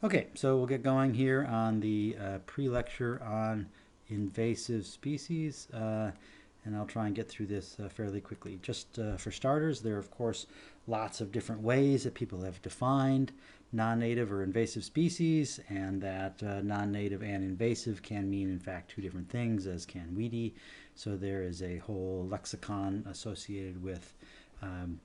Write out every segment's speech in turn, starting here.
Okay, so we'll get going here on the pre-lecture on invasive species, and I'll try and get through this fairly quickly. Just for starters, there are, of course, lots of different ways that people have defined non-native or invasive species, and that non-native and invasive can mean, in fact, two different things, as can weedy. So there is a whole lexicon associated with um,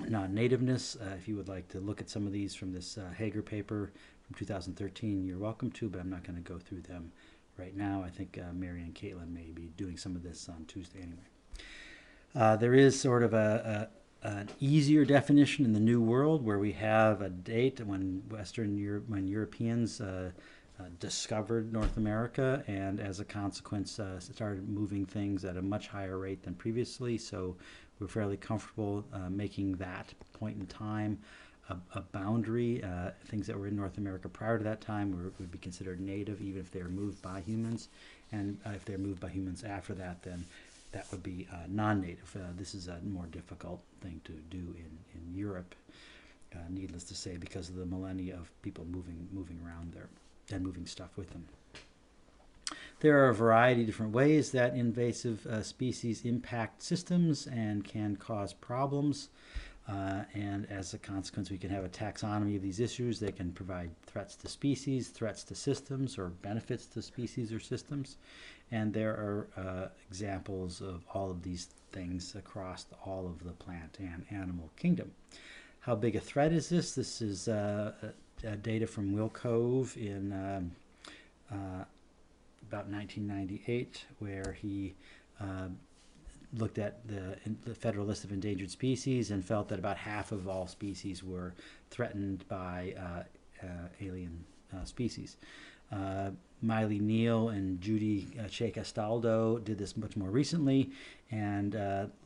non-nativeness. If you would like to look at some of these from this Hager paper from 2013, you're welcome to, but I'm not going to go through them right now. I think Mary and Caitlin may be doing some of this on Tuesday anyway. There is sort of an easier definition in the New World where we have a date when when Europeans discovered North America, and as a consequence started moving things at a much higher rate than previously. So we're fairly comfortable making that point in time a boundary. Things that were in North America prior to that time would be considered native, even if they were moved by humans. And if they're moved by humans after that, then that would be non-native. This is a more difficult thing to do in Europe, needless to say, because of the millennia of people moving around there and moving stuff with them. There are a variety of different ways that invasive species impact systems and can cause problems. And as a consequence, we can have a taxonomy of these issues. They can provide threats to species, threats to systems, or benefits to species or systems. And there are examples of all of these things across all of the plant and animal kingdom. How big a threat is this? This is data from Will Cove in about 1998, where he looked at the federal list of endangered species and felt that about half of all species were threatened by alien species. Miley Neal and Judy Che Castaldo did this much more recently and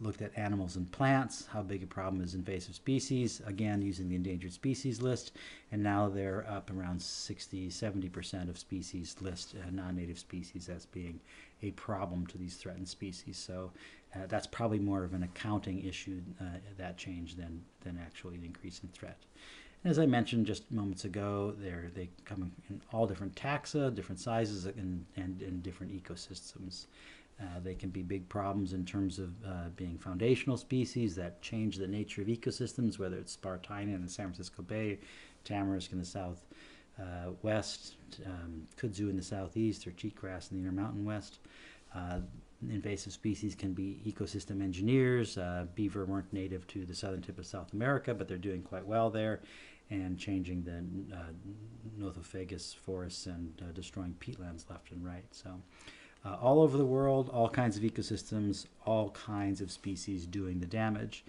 looked at animals and plants, how big a problem is invasive species, again using the endangered species list, and now they're up around 60-70% of species list non-native species as being a problem to these threatened species. So that's probably more of an accounting issue, that change, than actually an increase in threat. And as I mentioned just moments ago, they come in all different taxa, different sizes, and in different ecosystems. They can be big problems in terms of being foundational species that change the nature of ecosystems, whether it's Spartina in the San Francisco Bay, tamarisk in the south west, kudzu in the southeast, or cheatgrass in the Intermountain West. Invasive species can be ecosystem engineers. Beaver weren't native to the southern tip of South America, but they're doing quite well there and changing the Nothofagus forests and destroying peatlands left and right. So all over the world, all kinds of ecosystems, all kinds of species doing the damage.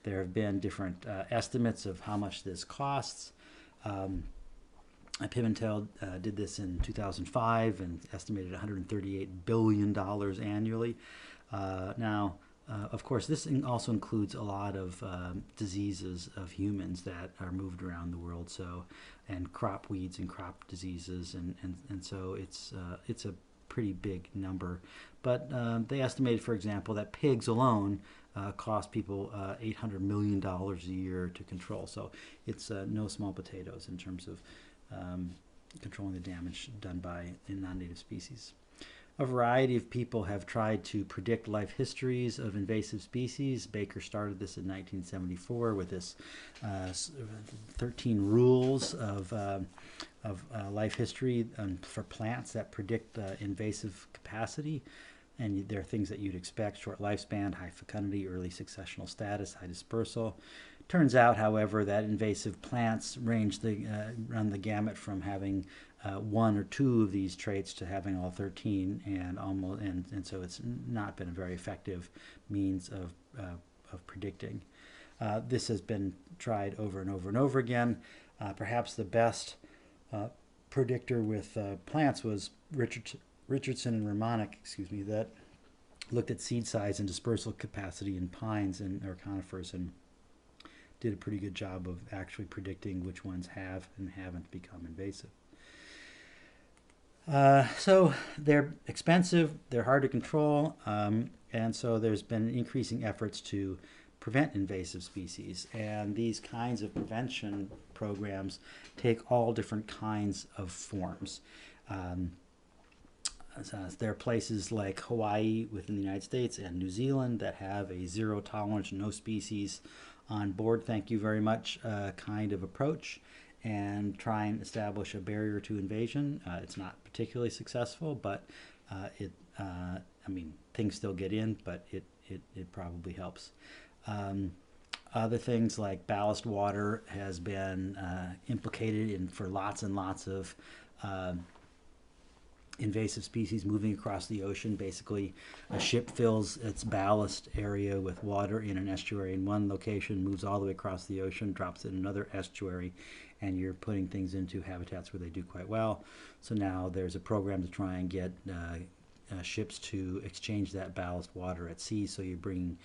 There have been different estimates of how much this costs. Pimentel did this in 2005 and estimated $138 billion annually. Of course, this also includes a lot of diseases of humans that are moved around the world, and crop weeds and crop diseases, and so it's a pretty big number. But they estimated, for example, that pigs alone cost people $800 million a year to control. So it's no small potatoes in terms of controlling the damage done by non-native species. A variety of people have tried to predict life histories of invasive species. Baker started this in 1974 with this 13 rules of life history for plants that predict invasive capacity. And there are things that you'd expect: short lifespan, high fecundity, early successional status, high dispersal. Turns out, however, that invasive plants run the gamut from having one or two of these traits to having all 13, and so it's not been a very effective means of predicting. This has been tried over and over and over again. Perhaps the best predictor with plants was Richardson and Ramonic, that looked at seed size and dispersal capacity in pines or conifers, and did a pretty good job of actually predicting which ones have and haven't become invasive. So they're expensive, they're hard to control, and so there's been increasing efforts to prevent invasive species. And these kinds of prevention programs take all different kinds of forms. There are places like Hawaii within the United States and New Zealand that have a zero tolerance, no species on board, thank you very much, kind of approach, and try and establish a barrier to invasion. It's not particularly successful, but I mean, things still get in, but it probably helps. Other things like ballast water has been implicated for lots and lots of invasive species moving across the ocean. Basically, a ship fills its ballast area with water in an estuary in one location, moves all the way across the ocean, drops it in another estuary, and you're putting things into habitats where they do quite well. So now there's a program to try and get ships to exchange that ballast water at sea, so you're bringing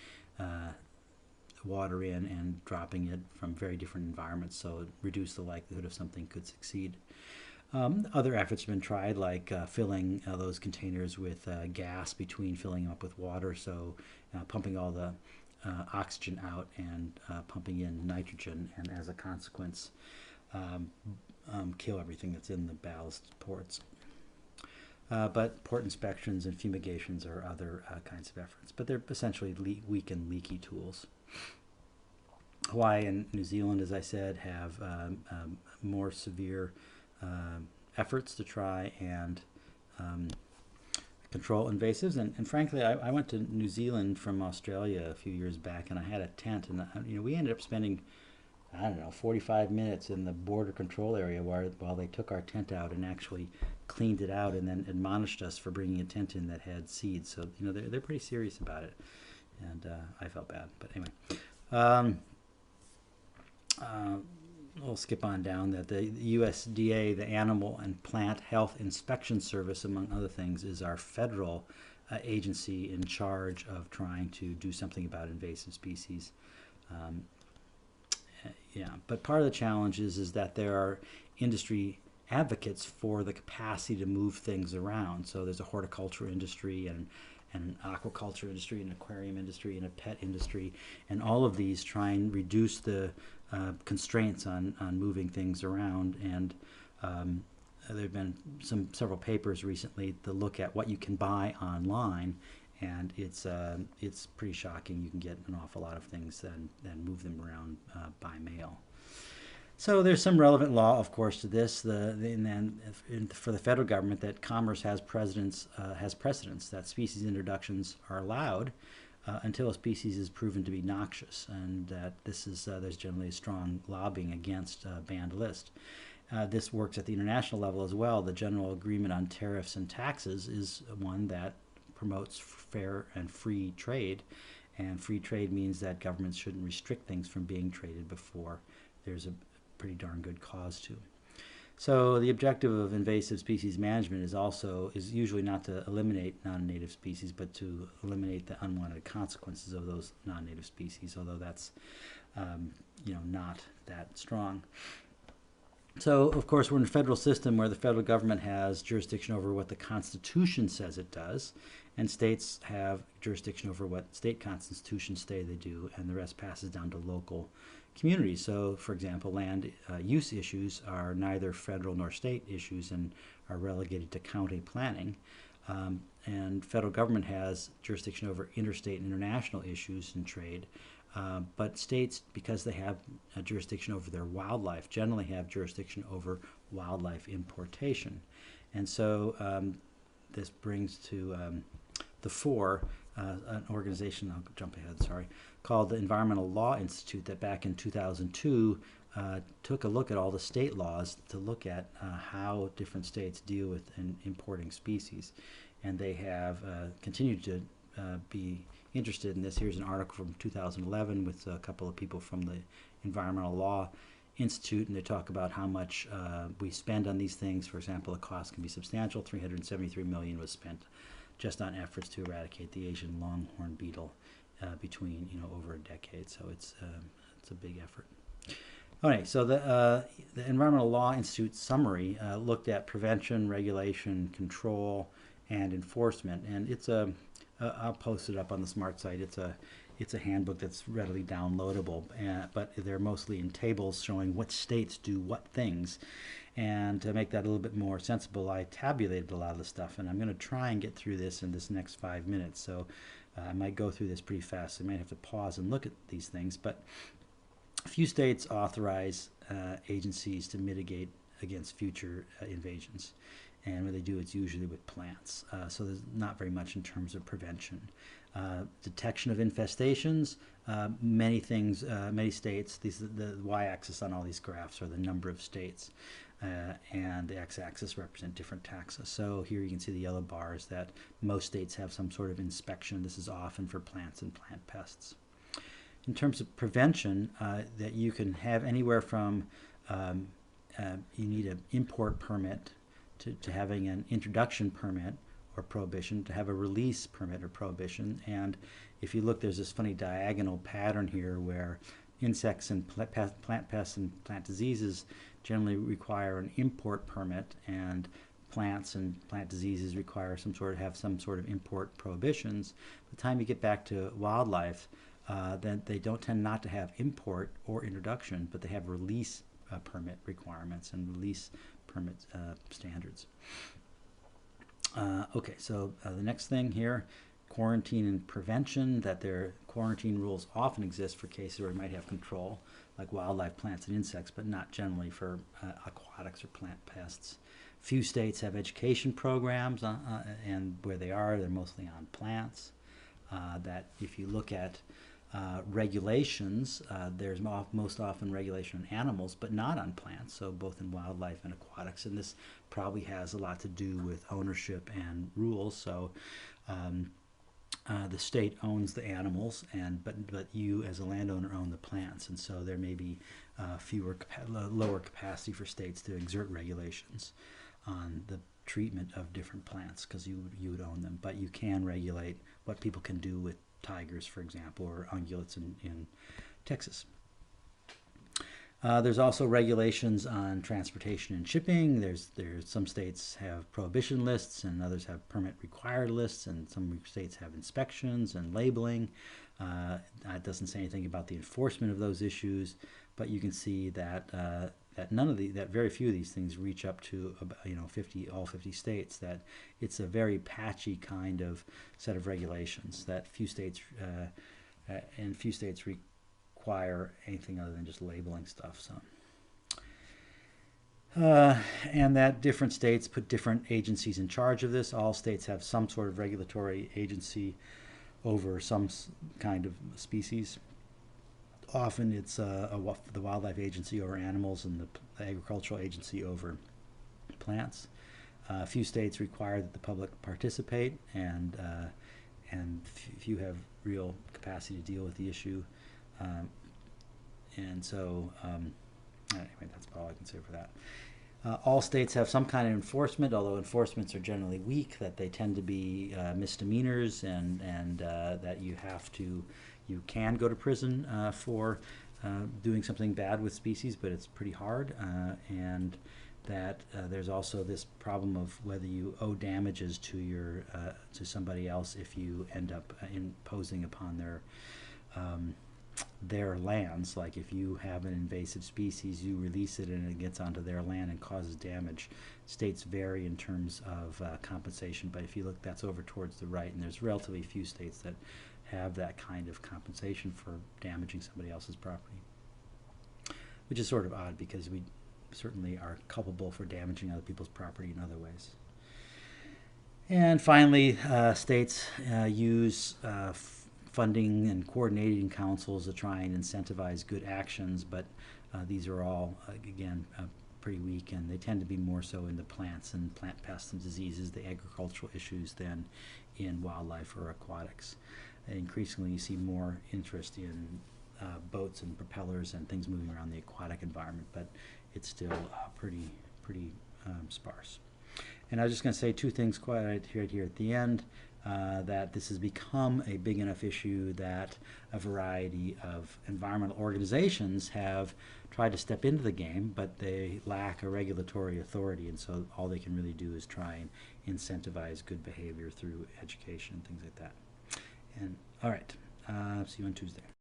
water in and dropping it from very different environments, so it reduces the likelihood of something could succeed. Other efforts have been tried, like filling those containers with gas between filling them up with water, so pumping all the oxygen out and pumping in nitrogen, and as a consequence kill everything that's in the ballast ports. But port inspections and fumigations are other kinds of efforts, but they're essentially weak and leaky tools. Hawaii and New Zealand, as I said, have more severe efforts to try and control invasives. And frankly, I went to New Zealand from Australia a few years back, and I had a tent, and we ended up spending, I don't know, 45 minutes in the border control area while they took our tent out and actually cleaned it out and then admonished us for bringing a tent in that had seeds. So they're pretty serious about it, and I felt bad. But anyway, we'll skip on down that the USDA, the Animal and Plant Health Inspection Service, among other things, is our federal agency in charge of trying to do something about invasive species. But part of the challenge is that there are industry advocates for the capacity to move things around. So there's a horticulture industry and an aquaculture industry, an aquarium industry, and a pet industry, and all of these try and reduce the constraints on moving things around. And there have been several papers recently to look at what you can buy online, and it's pretty shocking. You can get an awful lot of things and move them around by mail. So there's some relevant law, of course, to this. And then for the federal government, that commerce has precedence that species introductions are allowed until a species is proven to be noxious, and that there's generally a strong lobbying against a banned list. This works at the international level as well. The General Agreement on Tariffs and Taxes is one that promotes fair and free trade, and free trade means that governments shouldn't restrict things from being traded before there's a pretty darn good cause to. So the objective of invasive species management is usually not to eliminate non-native species, but to eliminate the unwanted consequences of those non-native species, although that's not that strong. So, of course, we're in a federal system where the federal government has jurisdiction over what the Constitution says it does, and states have jurisdiction over what state constitutions say they do, and the rest passes down to local communities. So, for example, land use issues are neither federal nor state issues and are relegated to county planning. And federal government has jurisdiction over interstate and international issues in trade. But states, because they have a jurisdiction over their wildlife, generally have jurisdiction over wildlife importation. And so this brings to the fore an organization, I'll jump ahead, sorry, called the Environmental Law Institute, that back in 2002 took a look at all the state laws to look at how different states deal with importing species. And they have continued to be interested in this. Here's an article from 2011 with a couple of people from the Environmental Law Institute, and they talk about how much we spend on these things. For example, the cost can be substantial. $373 million was spent just on efforts to eradicate the Asian longhorn beetle between over a decade. So it's a big effort. Okay, so the Environmental Law Institute summary looked at prevention, regulation, control, and enforcement, and it's I'll post it up on the Smart site. it's a handbook that's readily downloadable, but they're mostly in tables showing what states do what things. And to make that a little bit more sensible, I tabulated a lot of the stuff, and I'm going to try and get through this in this next 5 minutes. So I might go through this pretty fast. So I might have to pause and look at these things. But a few states authorize agencies to mitigate against future invasions. And when they do, it's usually with plants. So there's not very much in terms of prevention. Detection of infestations, many things, many states, the y-axis on all these graphs are the number of states, and the x-axis represent different taxa. So here you can see the yellow bars that most states have some sort of inspection. This is often for plants and plant pests. In terms of prevention, that you can have anywhere from you need an import permit to having an introduction permit or prohibition, to have a release permit or prohibition. And if you look, there's this funny diagonal pattern here where insects and plant pests and plant diseases generally require an import permit, and plants and plant diseases require some sort of import prohibitions. By the time you get back to wildlife, then they don't tend not to have import or introduction, but they have release permit requirements and release permit standards. Okay, so the next thing here, quarantine and prevention, that their quarantine rules often exist for cases where we might have control, like wildlife, plants, and insects, but not generally for aquatics or plant pests. Few states have education programs, and where they are, they're mostly on plants. That if you look at regulations, there's most often regulation on animals, but not on plants, so both in wildlife and aquatics. And this probably has a lot to do with ownership and rules. So the state owns the animals, but you as a landowner own the plants, and so there may be lower capacity for states to exert regulations on the treatment of different plants because you would own them. But you can regulate what people can do with tigers, for example, or ungulates in Texas. There's also regulations on transportation and shipping. There's some states have prohibition lists, and others have permit required lists, and some states have inspections and labeling. It doesn't say anything about the enforcement of those issues, but you can see that that very few of these things reach up to all 50 states. That it's a very patchy kind of set of regulations that few states require anything other than just labeling stuff. So and that different states put different agencies in charge of this. All states have some sort of regulatory agency over some kind of species. Often it's the wildlife agency over animals and the agricultural agency over plants. A few states require that the public participate, and few have real capacity to deal with the issue. And so, anyway, that's all I can say for that. All states have some kind of enforcement, although enforcements are generally weak, that they tend to be misdemeanors, and that you can go to prison for doing something bad with species, but it's pretty hard. And that there's also this problem of whether you owe damages to somebody else if you end up imposing upon their lands. Like if you have an invasive species, you release it and it gets onto their land and causes damage. States vary in terms of compensation, but if you look, that's over towards the right, and there's relatively few states that have that kind of compensation for damaging somebody else's property, which is sort of odd because we certainly are culpable for damaging other people's property in other ways. And finally, states use funding and coordinating councils to try and incentivize good actions, but these are all, again, pretty weak, and they tend to be more so in the plants and plant pests and diseases, the agricultural issues, than in wildlife or aquatics. And increasingly, you see more interest in boats and propellers and things moving around the aquatic environment, but it's still pretty sparse. And I was just going to say two things right here at the end. That this has become a big enough issue that a variety of environmental organizations have tried to step into the game, but they lack a regulatory authority, and so all they can really do is try and incentivize good behavior through education and things like that. And all right, See you on Tuesday.